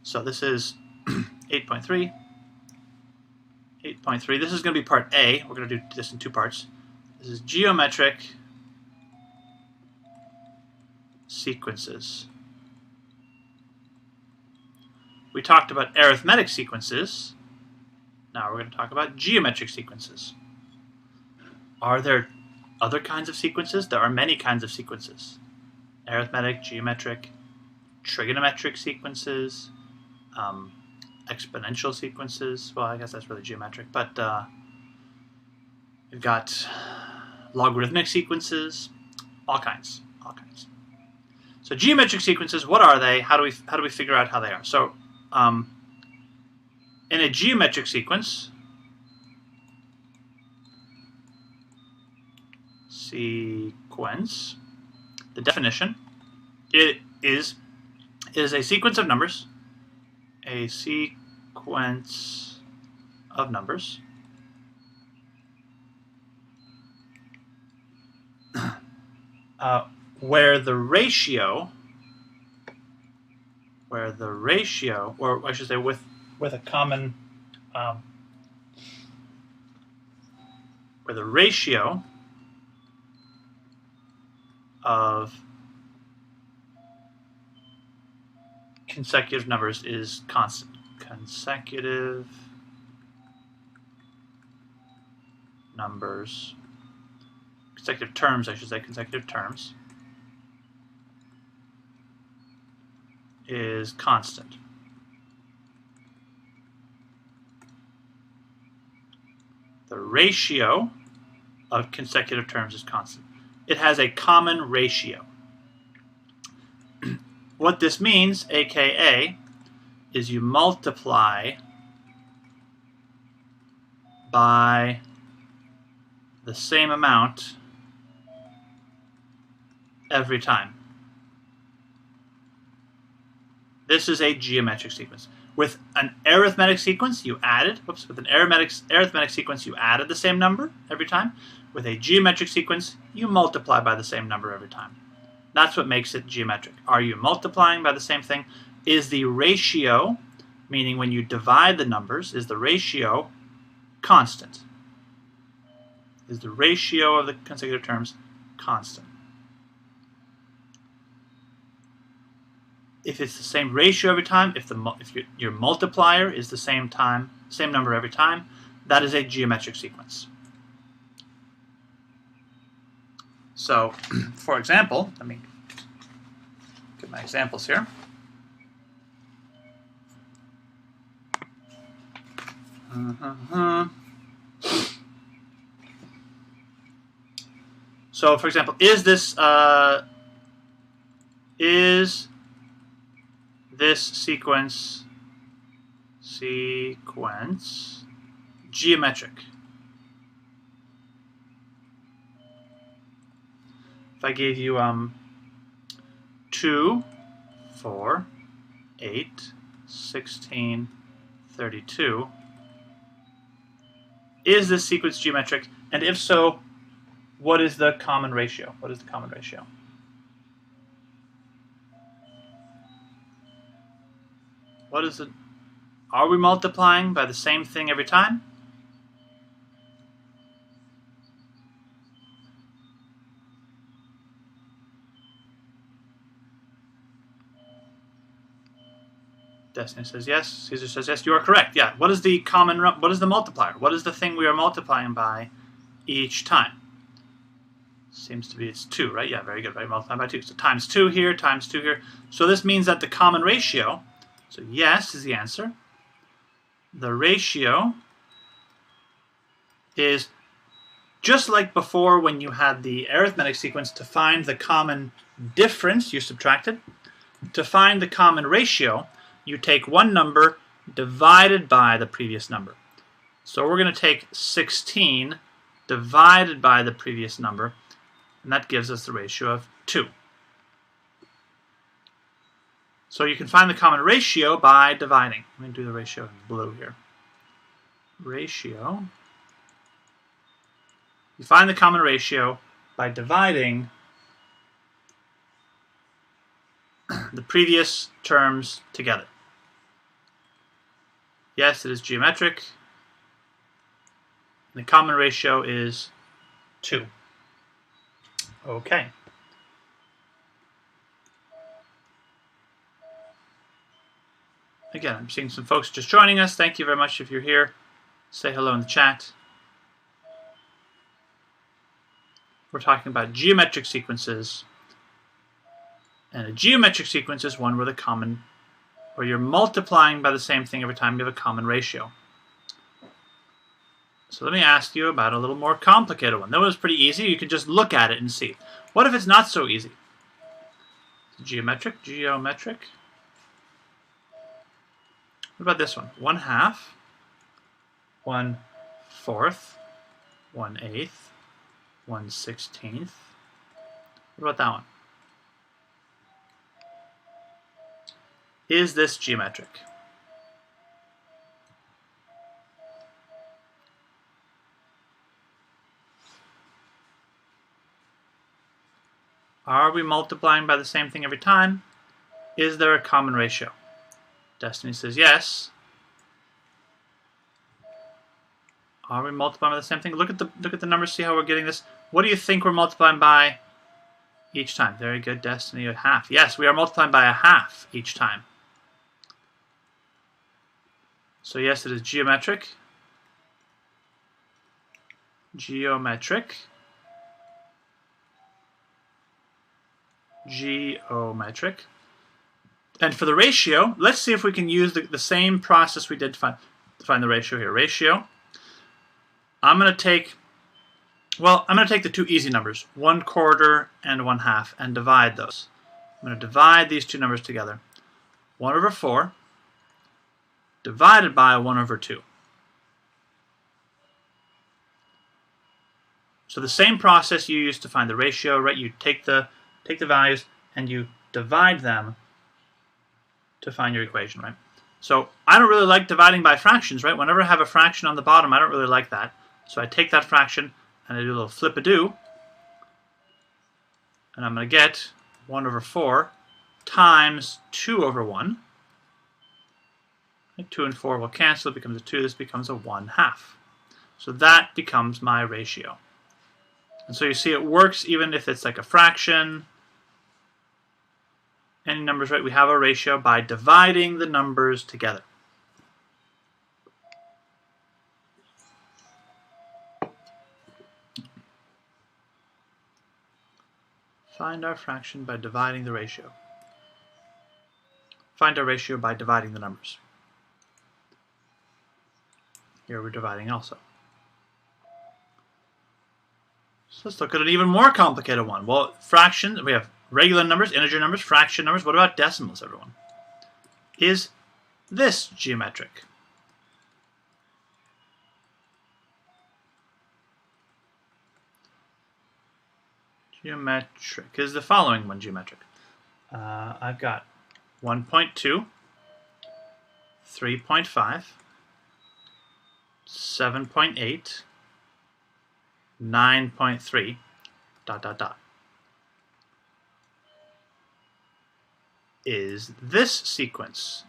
So this is 8.3. 8.3. This is going to be part A. We're going to do this in two parts. This is geometric sequences. We talked about arithmetic sequences. Now we're going to talk about geometric sequences. Are there other kinds of sequences? There are many kinds of sequences. Arithmetic, geometric, trigonometric sequences, exponential sequences. Well, I guess that's really geometric, but we've got logarithmic sequences, all kinds. So geometric sequences, what are they? How do we figure out how they are? So in a geometric sequence, the definition, it is a sequence of numbers. A sequence of numbers where the ratio, or I should say with a common, where the ratio of consecutive numbers is constant. Consecutive numbers, consecutive terms, I should say, consecutive terms is constant. The ratio of consecutive terms is constant. It has a common ratio. What this means, aka, is you multiply by the same amount every time. This is a geometric sequence. With an arithmetic sequence, you added, with an arithmetic sequence, you added the same number every time. With a geometric sequence, you multiply by the same number every time. That's what makes it geometric. Are you multiplying by the same thing? Is the ratio, meaning when you divide the numbers, is the ratio constant? Is the ratio of the consecutive terms constant? If it's the same ratio every time, if your multiplier is the same number every time, that is a geometric sequence. So, for example, let me get my examples here. So, for example, is this sequence geometric? If I gave you 2, 4, 8, 16, 32, is this sequence geometric? And if so, what is the common ratio? What is the common ratio? What is it? Are we multiplying by the same thing every time? Destiny says yes. Caesar says yes. You are correct. Yeah. What is the multiplier? What is the thing we are multiplying by each time? Seems to be it's 2, right? Yeah, very good. Right, multiplying by 2. So times 2 here, times 2 here. So this means that the common ratio, so yes is the answer. The ratio is just like before when you had the arithmetic sequence. To find the common difference, you subtracted. To find the common ratio, you take one number divided by the previous number. So we're going to take 16 divided by the previous number, and that gives us the ratio of 2. So you can find the common ratio by dividing. I'm going to do the ratio in blue here. Ratio. You find the common ratio by dividing the previous terms together. Yes, it is geometric. The common ratio is 2. Okay. Again, I'm seeing some folks just joining us. Thank you very much if you're here. Say hello in the chat. We're talking about geometric sequences. And a geometric sequence is one where you're multiplying by the same thing every time you have a common ratio. So let me ask you about a little more complicated one. That was pretty easy. You can just look at it and see. What if it's not so easy? Geometric. What about this one? 1/2, 1/4, 1/8, 1/16. What about that one? Is this geometric? Are we multiplying by the same thing every time? Is there a common ratio? Destiny says yes. Are we multiplying by the same thing? Look at the numbers, see how we're getting this. What do you think we're multiplying by each time? Very good, Destiny, 1/2. Yes, we are multiplying by 1/2 each time. So yes, it is geometric. Geometric. And for the ratio, let's see if we can use the same process we did to find the ratio here. Ratio. I'm going to take the two easy numbers, 1/4 and 1/2, and divide those. I'm going to divide these two numbers together. 1/4 divided by 1/2. So the same process you use to find the ratio, right? You take the values and you divide them to find your equation, right? So I don't really like dividing by fractions, right? Whenever I have a fraction on the bottom, I don't really like that. So I take that fraction and I do a little flip-a-do, and I'm going to get 1/4 times 2/1. 2 and 4 will cancel. It becomes a 2. This becomes a 1/2. So that becomes my ratio. And so you see it works even if it's like a fraction. Any numbers, right? We have a ratio by dividing the numbers together. Find our fraction by dividing the ratio. Find our ratio by dividing the numbers. Here we're dividing also. So let's look at an even more complicated one. Well, fractions, we have regular numbers, integer numbers, fraction numbers. What about decimals, everyone? Is this geometric? Geometric. Is the following one geometric? I've got 1.2, 3.5, 7.8, 9.3, ... Is this sequence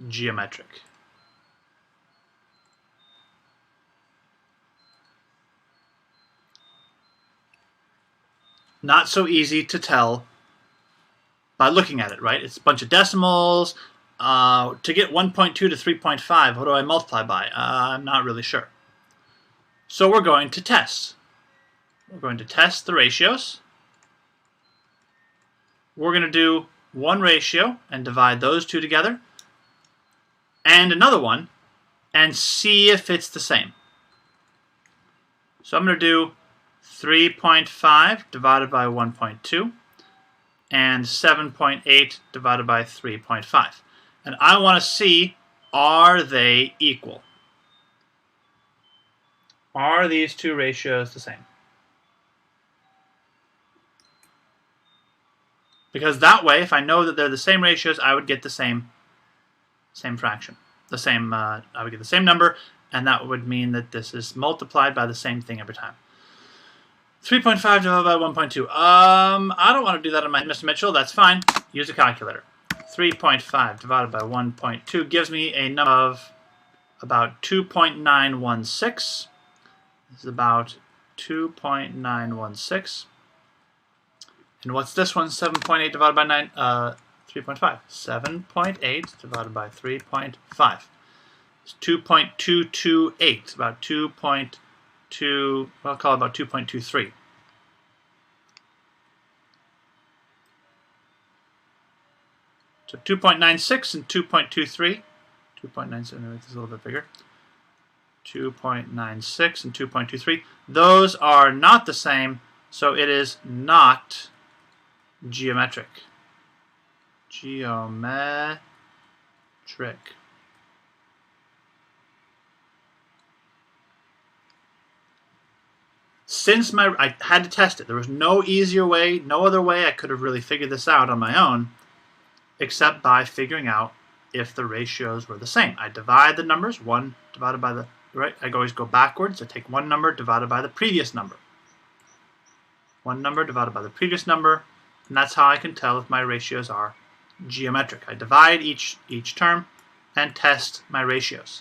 geometric? Not so easy to tell by looking at it, right? It's a bunch of decimals. To get 1.2 to 3.5, what do I multiply by? I'm not really sure. So we're going to test. We're going to test the ratios. We're going to do one ratio and divide those two together, and another one, and see if it's the same. So I'm going to do 3.5 divided by 1.2 and 7.8 divided by 3.5. And I want to see, are they equal? Are these two ratios the same? Because that way, if I know that they're the same ratios, I would get the same fraction. I would get the same number, and that would mean that this is multiplied by the same thing every time. 3.5 divided by 1.2. I don't want to do that on my Mr. Mitchell. That's fine. Use a calculator. 3.5 divided by 1.2 gives me a number of about 2.916. This is about 2.916. And what's this one? 7.8 divided by 3.5. 7.8 divided by 3.5. It's 2.228. About 2.2, well, I'll call it about 2.23. So 2.96 and 2.23. 2.97, make this a little bit bigger. 2.96 and 2.23. Those are not the same, so it is not geometric. Geometric. Since I had to test it, there was no easier way, no other way I could have really figured this out on my own, except by figuring out if the ratios were the same. I divide the numbers, 1 divided by the, right? I always go backwards. I take one number divided by the previous number. One number divided by the previous number, and that's how I can tell if my ratios are geometric. I divide each term and test my ratios.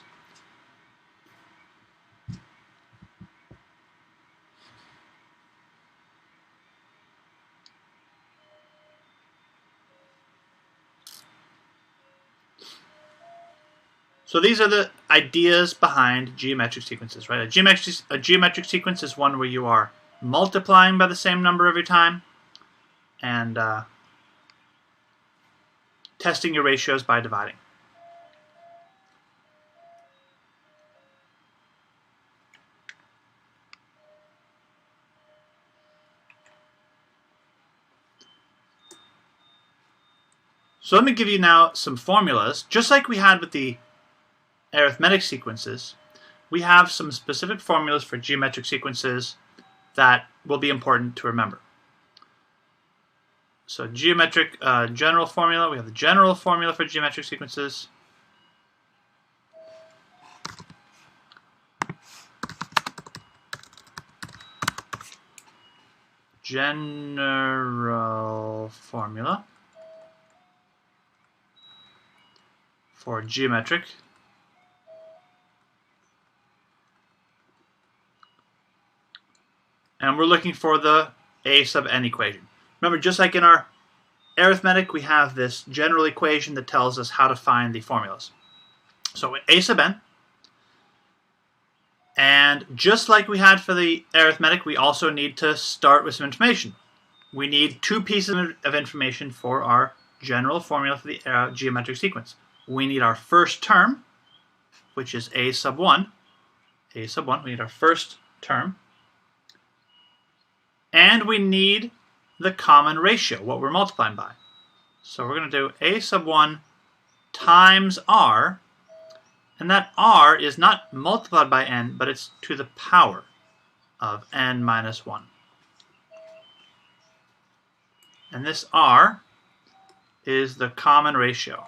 So these are the ideas behind geometric sequences, right? A geometric sequence is one where you are multiplying by the same number every time and testing your ratios by dividing. So let me give you now some formulas. Just like we had with the arithmetic sequences, we have some specific formulas for geometric sequences that will be important to remember. So geometric general formula, we have the general formula for geometric sequences. General formula for geometric. And we're looking for the a sub n equation. Remember, just like in our arithmetic, we have this general equation that tells us how to find the formulas. So a sub n. And just like we had for the arithmetic, we also need to start with some information. We need two pieces of information for our general formula for the geometric sequence. We need our first term, which is a sub 1. A sub 1, we need our first term. And we need the common ratio, what we're multiplying by. So we're going to do a sub 1 times r, and that r is not multiplied by n, but it's to the power of n minus 1. And this r is the common ratio.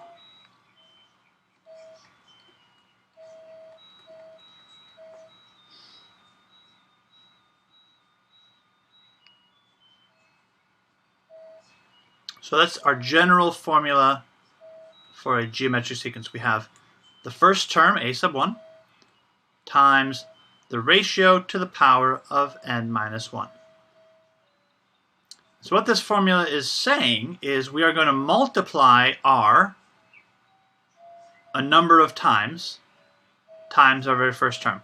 So that's our general formula for a geometric sequence. We have the first term, a sub 1, times the ratio to the power of n minus 1. So what this formula is saying is we are going to multiply r a number of times our very first term.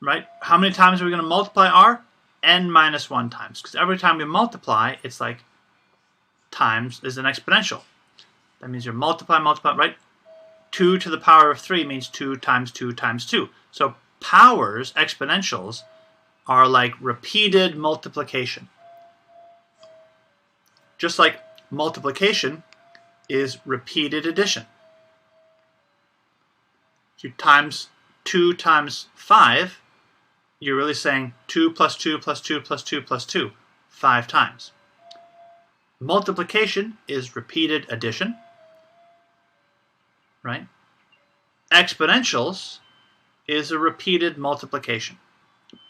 Right? How many times are we going to multiply r? N minus 1 times. Because every time we multiply, it's like times is an exponential. That means you're multiplying, right? 2 to the power of 3 means 2 times 2 times 2. So powers, exponentials, are like repeated multiplication. Just like multiplication is repeated addition. If you times 2 times 5, you're really saying 2 plus 2 plus 2 plus 2 plus 2, 5 times. Multiplication is repeated addition, right? Exponentials is a repeated multiplication.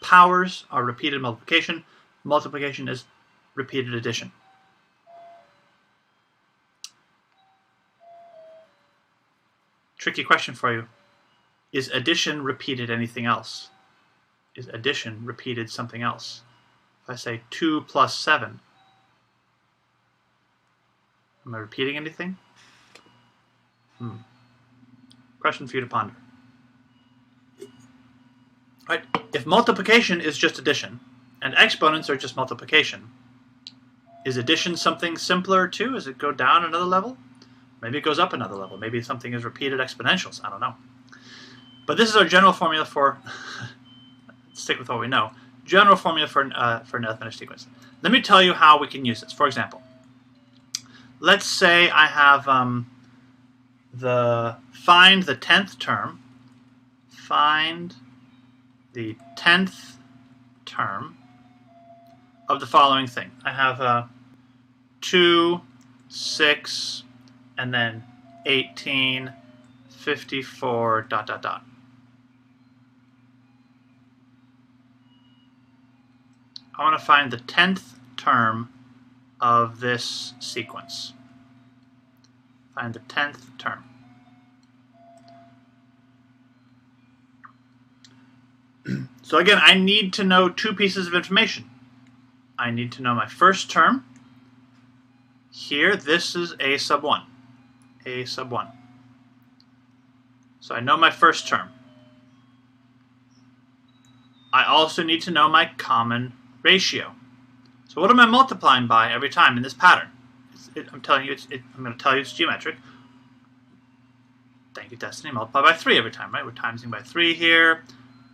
Powers are repeated multiplication. Multiplication is repeated addition. Tricky question for you. Is addition repeated anything else? Is addition repeated something else? If I say 2 plus 7, am I repeating anything? Question for you to ponder. Right? If multiplication is just addition, and exponents are just multiplication, is addition something simpler too? Does it go down another level? Maybe it goes up another level. Maybe something is repeated exponentials. I don't know. But this is our general formula for, stick with what we know, general formula for an arithmetic sequence. Let me tell you how we can use this. For example, let's say I have find the 10th term. Find the 10th term of the following thing. I have 2, 6, and then 18, 54, ... I want to find the 10th term of this sequence. Find the 10th term. So again, I need to know two pieces of information. I need to know my first term. Here, this is a sub 1. A sub 1. So I know my first term. I also need to know my common ratio. So what am I multiplying by every time in this pattern? I'm telling you, I'm going to tell you it's geometric. Thank you, Destiny. Multiply by 3 every time, right? We're timesing by 3 here,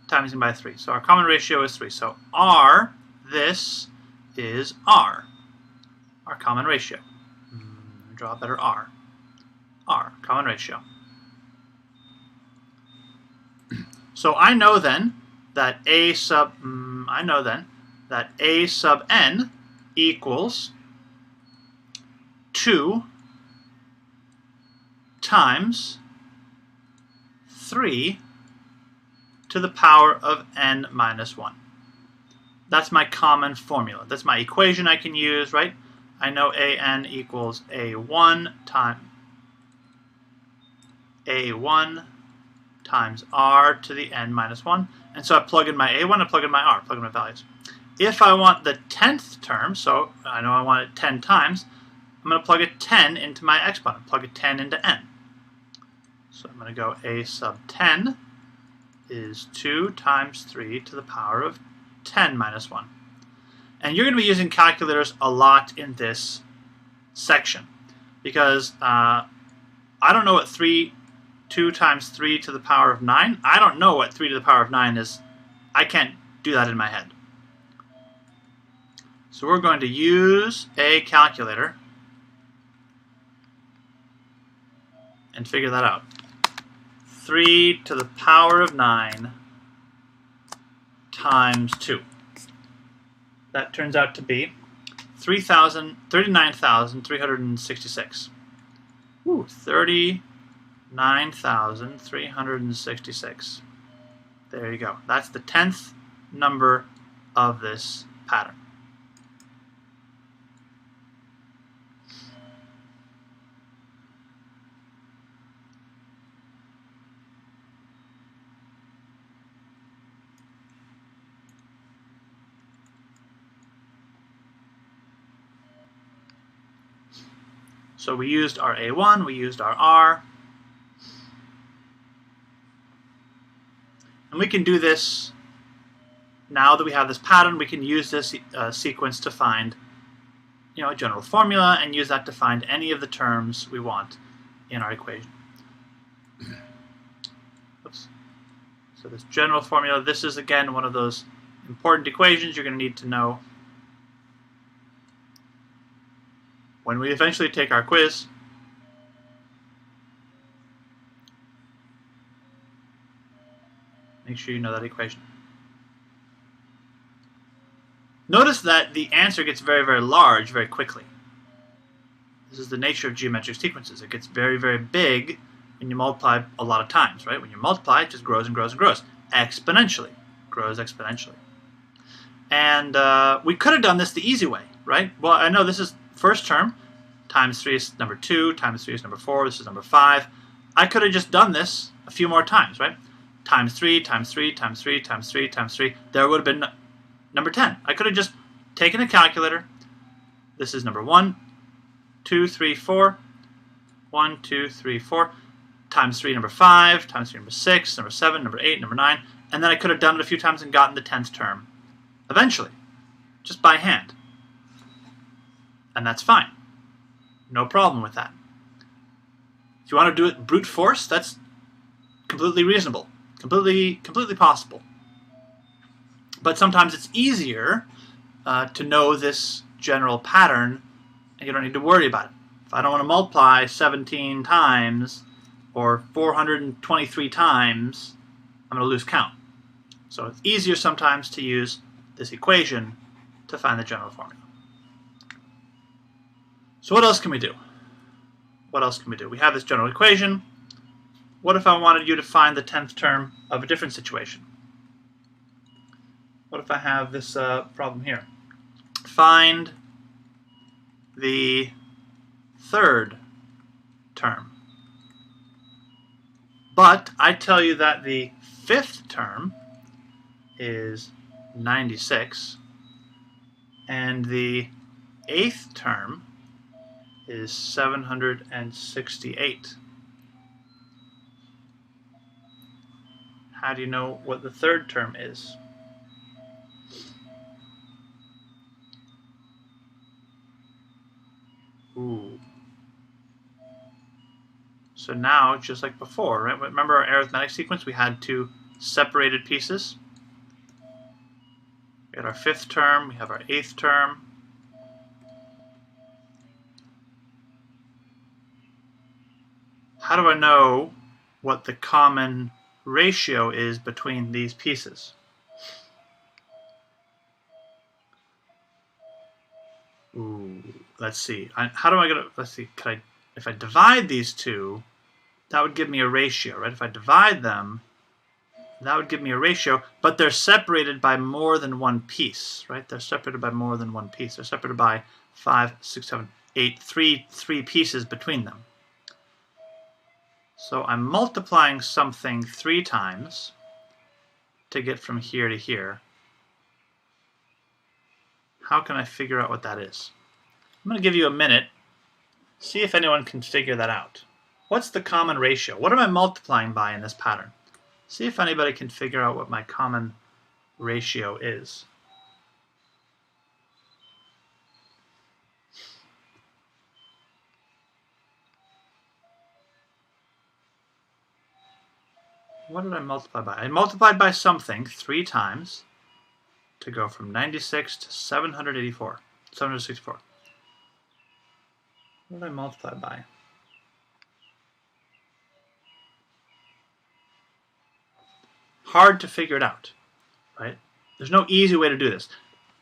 timesing by 3. So our common ratio is 3. So R, this is R, our common ratio. Draw a better R. R, common ratio. So I know then that A sub n equals 2 times 3 to the power of n minus 1. That's my common formula. That's my equation I can use, right? I know an equals a1 times r to the n minus 1. And so I plug in my a1, I plug in my r, plug in my values. If I want the 10th term, so I know I want it 10 times, I'm going to plug a 10 into my exponent, plug a 10 into n. So I'm going to go a sub 10 is 2 times 3 to the power of 10 minus 1. And you're going to be using calculators a lot in this section because I don't know what 2 times 3 to the power of 9. I don't know what 3 to the power of 9 is. I can't do that in my head. So we're going to use a calculator and figure that out. 3 to the power of 9 times 2. That turns out to be 39,366. Ooh, 39,366. There you go. That's the 10th number of this pattern. So we used our A1, we used our R. And we can do this, now that we have this pattern, we can use this sequence to find a general formula and use that to find any of the terms we want in our equation. Oops. So this general formula, this is again one of those important equations you're going to need to know when we eventually take our quiz. Make sure you know that equation. Notice that the answer gets very, very large very quickly. This is the nature of geometric sequences. It gets very, very big when you multiply a lot of times, right? When you multiply, it just grows and grows and grows. Exponentially. Grows exponentially. And we could have done this the easy way, right? Well, I know this is first term, times 3 is number 2, times 3 is number 4, this is number 5. I could have just done this a few more times, right? times 3, times 3, times 3, times 3, times 3. There would have been number 10. I could have just taken a calculator. This is number 1, 2, 3, 4. 1, 2, 3, 4. Times 3, number 5. Times 3, number 6. Number 7, number 8, number 9. And then I could have done it a few times and gotten the 10th term eventually, just by hand. And that's fine. No problem with that. If you want to do it brute force, that's completely reasonable, completely possible. But sometimes it's easier to know this general pattern, and you don't need to worry about it. If I don't want to multiply 17 times or 423 times, I'm going to lose count. So it's easier sometimes to use this equation to find the general formula. So what else can we do? What else can we do? We have this general equation. What if I wanted you to find the 10th term of a different situation? What if I have this problem here? Find the 3rd term. But I tell you that the 5th term is 96, and the 8th term is 768. How do you know what the 3rd term is? Ooh. So now, just like before, right? Remember our arithmetic sequence? We had 2 separated pieces. We had our 5th term, we have our 8th term. How do I know what the common ratio is between these pieces? Ooh, let's see. How do I get it? Let's see. If I divide these two, that would give me a ratio, right? If I divide them, that would give me a ratio, but they're separated by more than one piece, right? They're separated by more than one piece. They're separated by 5, 6, 7, 8, three pieces between them. So I'm multiplying something 3 times to get from here to here. How can I figure out what that is? I'm going to give you a minute. See if anyone can figure that out. What's the common ratio? What am I multiplying by in this pattern? See if anybody can figure out what my common ratio is. What did I multiply by? I multiplied by something 3 times to go from 96 to 764. What did I multiply by? Hard to figure it out, right? There's no easy way to do this.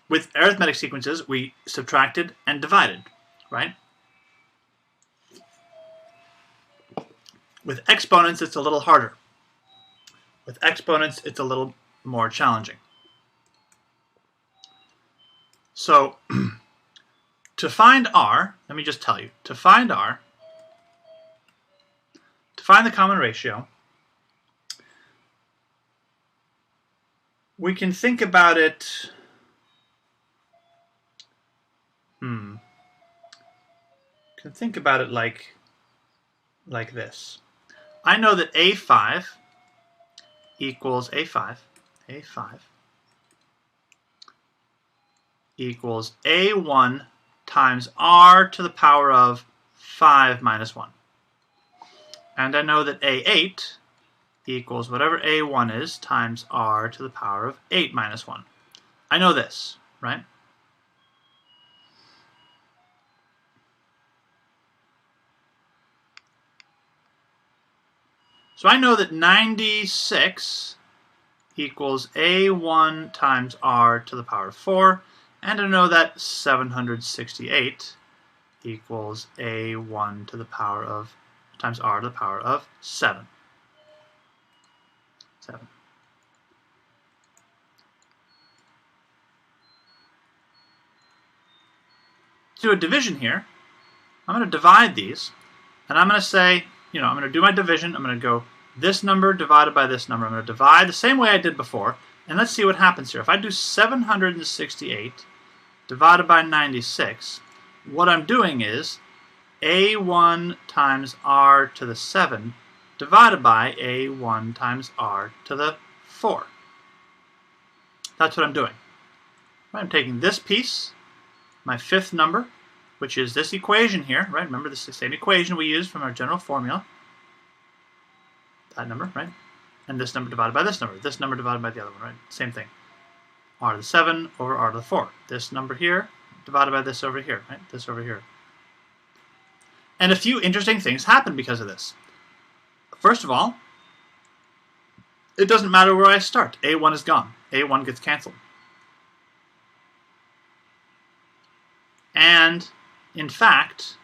With arithmetic sequences, we subtracted and divided, right? With exponents, it's a little harder. With exponents, it's a little more challenging. So, to find r, let me just tell you, to find r, to find the common ratio, we can think about it, can think about it like this. I know that A5 equals A5 equals A1 times r to the power of 5 minus 1. And I know that A8 equals whatever A1 is times r to the power of 8 minus 1. I know this, right? So I know that 96 equals A1 times r to the power of 4, and I know that 768 equals A1 to the power of times r to the power of 7. To do a division here, I'm going to divide these, and I'm going to say, I'm going to do my division. I'm going to go this number divided by this number. I'm going to divide the same way I did before, and let's see what happens here. If I do 768 divided by 96, what I'm doing is a1 times r to the 7 divided by a1 times r to the 4. That's what I'm doing. I'm taking this piece, my fifth number, which is this equation here, right? Remember, this is the same equation we used from our general formula. That number, right? And this number divided by this number divided by the other one, right? Same thing. R to the 7 over R to the 4. This number here divided by this over here, right? This over here. And a few interesting things happen because of this. First of all, it doesn't matter where I start. A1 is gone. A1 gets canceled. And, in fact,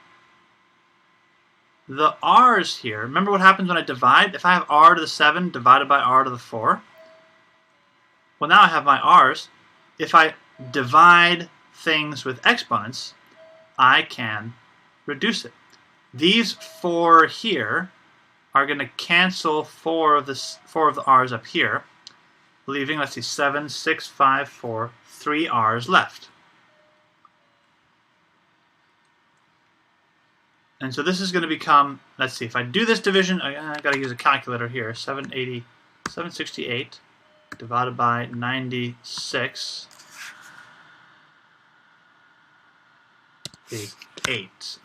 the r's here, remember what happens when I divide? If I have r to the 7 divided by r to the 4, well, now I have my r's. If I divide things with exponents, I can reduce it. These 4 here are going to cancel 4 of the r's up here, leaving, let's see, 7, 6, 5, 4, 3 r's left. And so this is going to become, let's see, if I do this division, I've got to use a calculator here. 768 divided by 96 is 8.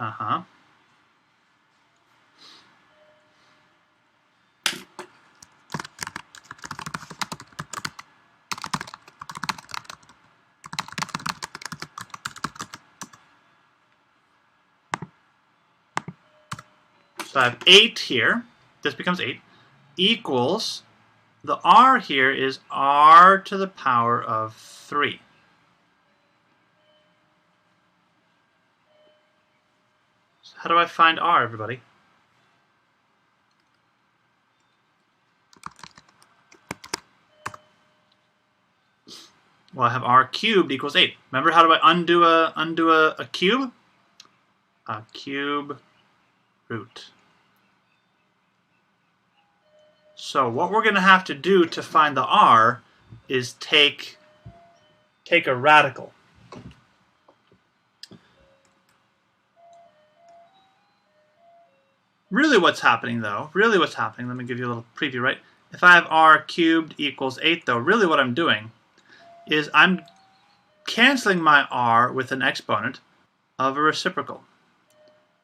So I have 8 here, this becomes 8, equals, the r here is r to the power of 3. So how do I find r, everybody? Well, I have r cubed equals 8. Remember, how do I undo a cube? A cube root. So what we're going to have to do to find the r is take a radical. Really what's happening, though, let me give you a little preview, right? If I have r cubed equals 8, though, really what I'm doing is I'm canceling my r with an exponent of a reciprocal.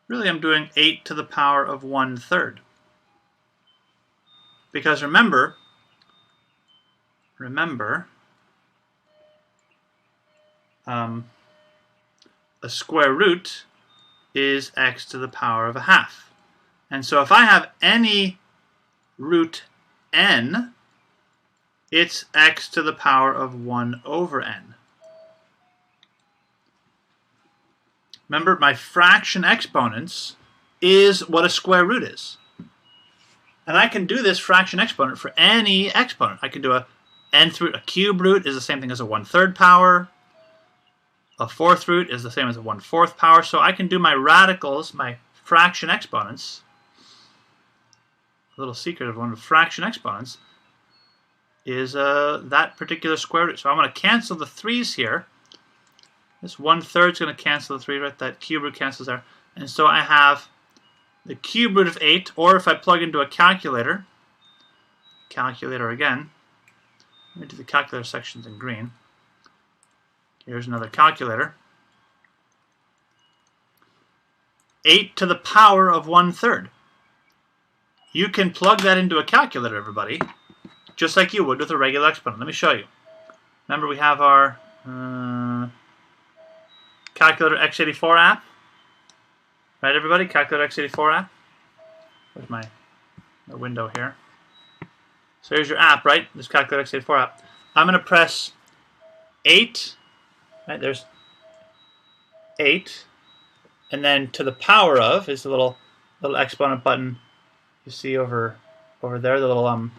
Really, I'm doing 8 to the power of 1/3. Because remember, a square root is x to the power of a half. And so if I have any root n, it's x to the power of 1/n. Remember, my fraction exponents is what a square root is. And I can do this fraction exponent for any exponent. I can do a nth root. A cube root is the same thing as a 1/3 power. A fourth root is the same as a 1/4 power. So I can do my radicals, my fraction exponents. A little secret of one of fraction exponents is that particular square root. So I'm going to cancel the 3's here. This 1/3 is going to cancel the 3, right? That cube root cancels there. And so I have the cube root of 8, or if I plug into a calculator again, let me do the calculator sections in green. Here's another calculator. 8 to the power of 1/3. You can plug that into a calculator, everybody, just like you would with a regular exponent. Let me show you. Remember, we have our Calculator x84 app. Right, everybody? Calculator x84 app. Where's my window here? So here's your app, right? This Calculator x84 app. I'm going to press 8. Right, there's 8. And then to the power of is the little exponent button you see over there. The little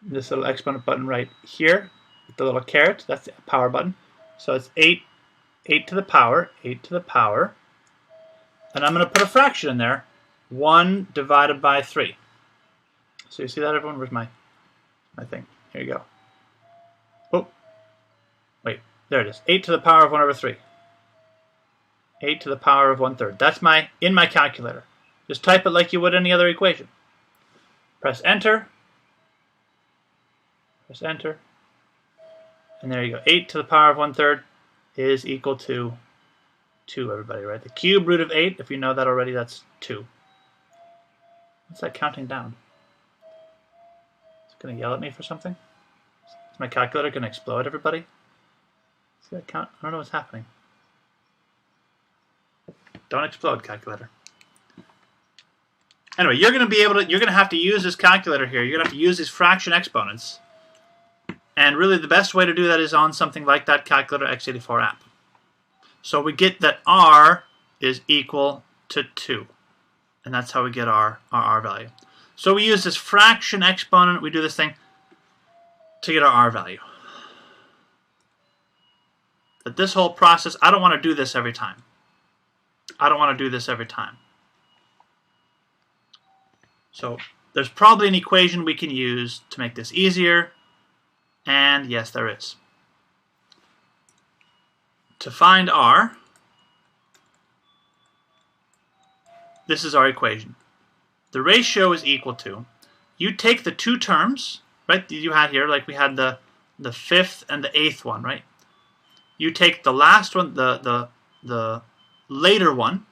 this little exponent button right here with the little caret. That's the power button. So it's 8 to the power, 8 to the power. And I'm going to put a fraction in there, 1 divided by 3. So you see that, everyone? Where's my thing? Here you go. Oh, wait, there it is. 8 to the power of 1 over 3. 8 to the power of 1/3. That's in my calculator. Just type it like you would any other equation. Press enter. Press enter. And there you go. 8 to the power of 1/3 is equal to 2, everybody, right? The cube root of 8, if you know that already, that's 2. What's that counting down? Is it going to yell at me for something? Is my calculator going to explode, everybody? See that count? I don't know what's happening. Don't explode, calculator. Anyway, you're going to have to use this calculator here. You're going to have to use these fraction exponents. And really the best way to do that is on something like that Calculator x84 app. So we get that r is equal to 2. And that's how we get our r value. So we use this fraction exponent, we do this thing to get our r value. But this whole process, I don't want to do this every time. I don't want to do this every time. So there's probably an equation we can use to make this easier. And yes, there is. To find r, this is our equation. The ratio is equal to, you take the two terms, right, that you had here, like we had the 5th and the 8th one, right? You take the last one, the later one,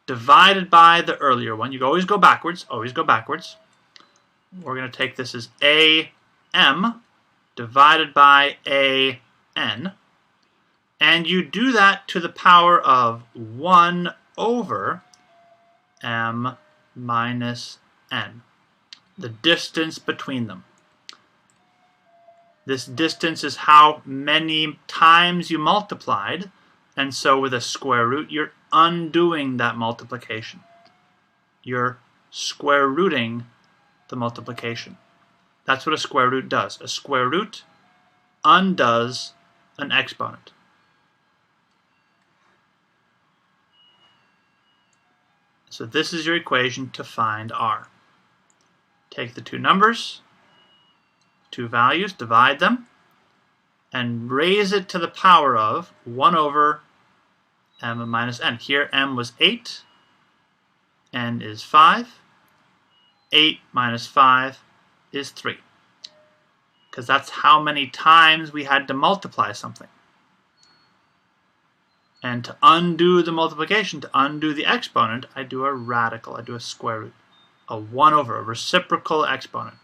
divided by the earlier one. You always go backwards, always go backwards. We're going to take this as am divided by an, and you do that to the power of 1 over m minus n, the distance between them. This distance is how many times you multiplied, and so with a square root, you're undoing that multiplication. You're square rooting the multiplication. That's what a square root does. A square root undoes an exponent. So this is your equation to find r. Take the two numbers, two values, divide them, and raise it to the power of 1 over m minus n. Here m was 8, n is 5. 8 minus 5 is 3. Because that's how many times we had to multiply something. And to undo the multiplication, to undo the exponent, I do a radical, I do a square root. A 1 over, a reciprocal exponent.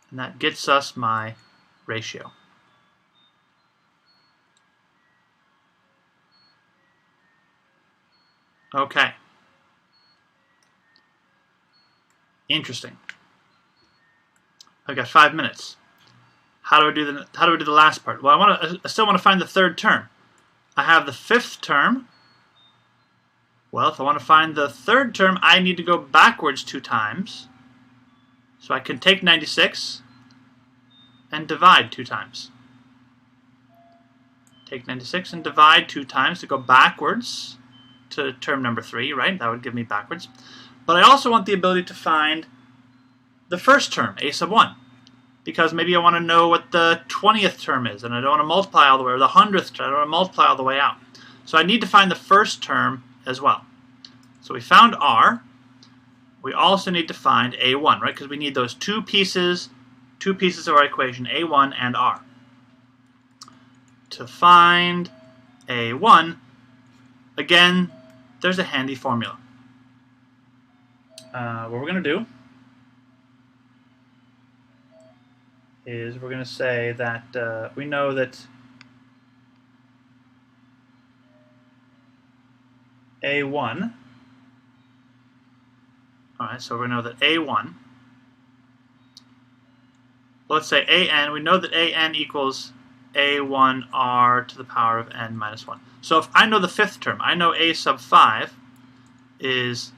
And that gets us my ratio. Okay. Interesting. I've got 5 minutes. How do I do the last part? Well, I still want to find the third term. I have the 5th term. Well, if I want to find the third term, I need to go backwards 2 times. So I can take 96 and divide 2 times. Take 96 and divide 2 times to go backwards to term number 3, right? That would give me backwards. But I also want the ability to find the first term, a sub 1. Because maybe I want to know what the 20th term is, and I don't want to multiply all the way, or the 100th term, I don't want to multiply all the way out. So I need to find the first term as well. So we found r. We also need to find a1, right? Because we need those two pieces of our equation, a1 and r. To find a1, again, there's a handy formula. What we're going to do is we're going to say that we know that a1, alright, so we know that a1, let's say an, we know that an equals a1r to the power of n minus 1. So if I know the 5th term, I know a sub 5 is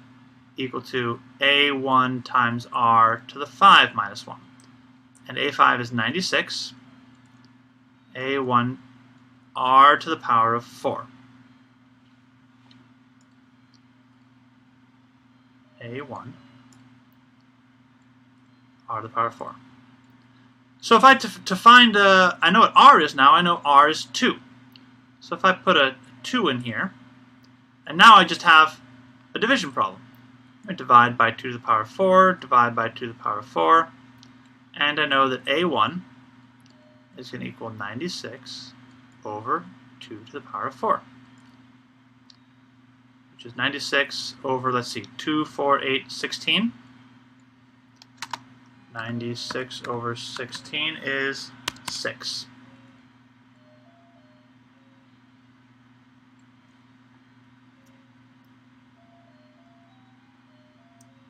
equal to a1 times r to the 5 minus 1. And a5 is 96, a1 r to the power of 4. a1 r to the power of 4. So if I to find, I know what r is now. I know r is 2. So if I put a 2 in here, and now I just have a division problem. I divide by 2 to the power of 4, divide by 2 to the power of 4, and I know that a1 is going to equal 96 over 2 to the power of 4, which is 96 over, let's see, 2, 4, 8, 16. 96 over 16 is 6.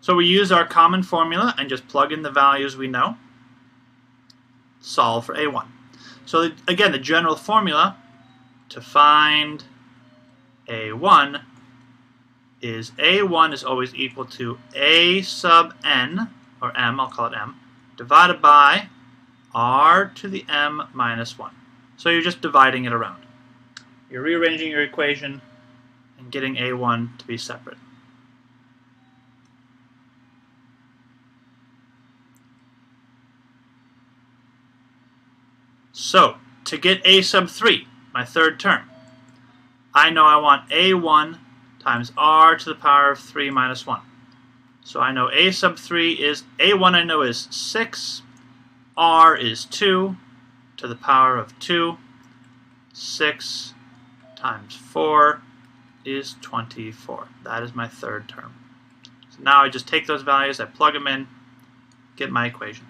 So we use our common formula and just plug in the values we know. Solve for a1. So again, the general formula to find a1 is a1 is always equal to a sub n, or m, I'll call it m, divided by r to the m minus 1. So you're just dividing it around. You're rearranging your equation and getting a1 to be separate. So, to get a sub 3, my third term, I know I want a1 times r to the power of 3 minus 1. So I know a sub 3 is, a1 I know is 6, r is 2 to the power of 2, 6 times 4 is 24. That is my third term. So now I just take those values, I plug them in, get my equation.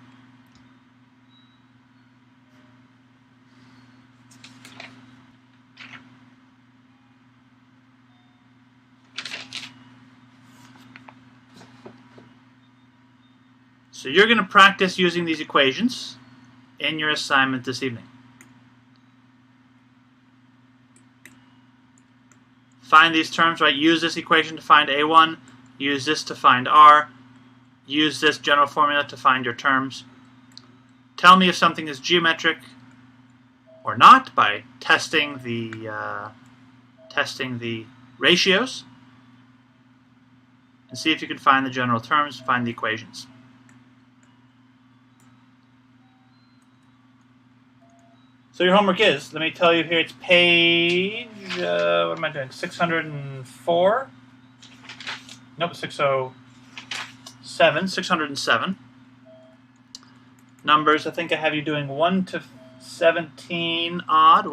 So you're going to practice using these equations in your assignment this evening. Find these terms, right? Use this equation to find a1, use this to find r, use this general formula to find your terms. Tell me if something is geometric or not by testing the ratios, and see if you can find the general terms, find the equations. So your homework is, let me tell you here, it's page, what am I doing, 604? Nope, 607. Numbers, I think I have you doing 1 to 17 odd,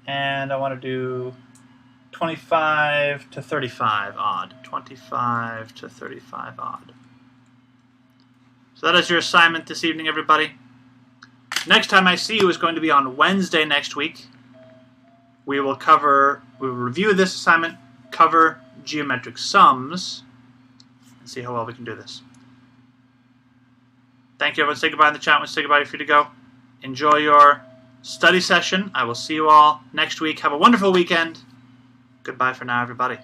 and I want to do 25 to 35 odd, So that is your assignment this evening, everybody. Next time I see you is going to be on Wednesday next week. We will review this assignment, cover geometric sums, and see how well we can do this. Thank you, everyone. Say goodbye in the chat. When say goodbye, you're free to go. Enjoy your study session. I will see you all next week. Have a wonderful weekend. Goodbye for now, everybody.